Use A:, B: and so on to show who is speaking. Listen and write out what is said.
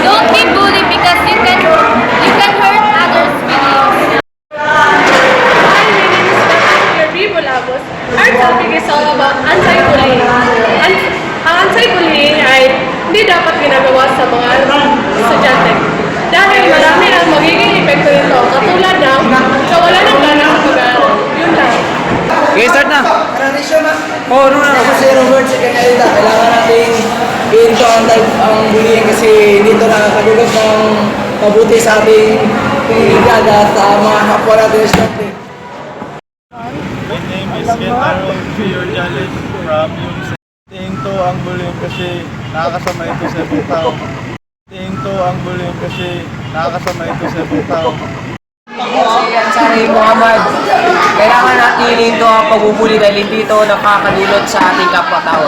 A: Don't be bullied because you can hurt others' feelings.
B: Hi, my name is Dr. Vivo Lagos. Our topic is all about anti-bullying. Ang anti-bullying ay hindi dapat ginagawa sa mga estudyante. Dahil marami ang magiging epekto nito, katulad ng kawalan ng gana sa pag-aaral. Yun lang.
C: Okay, start na.
D: Transition na.
C: Oo, no, no.
D: Ako si Robert si Canelda. Kailangan natin i-into ang bullying kasi dito nakakadulot ng mabuti sa ating pinigad at mga kapwa natin estudyante.
E: My name is Kentaro Fiorjales from UNICEF. Tingin to ang bullying kasi nakakasama ito sa ibang tao. Tingin to ang bullying kasi nakakasama ito sa ibang tao.
F: Si Ansari Muhammad, kailangan natin ito ang pagbubuli dahil hindi ito nakakadulot sa ating kapwa-tao.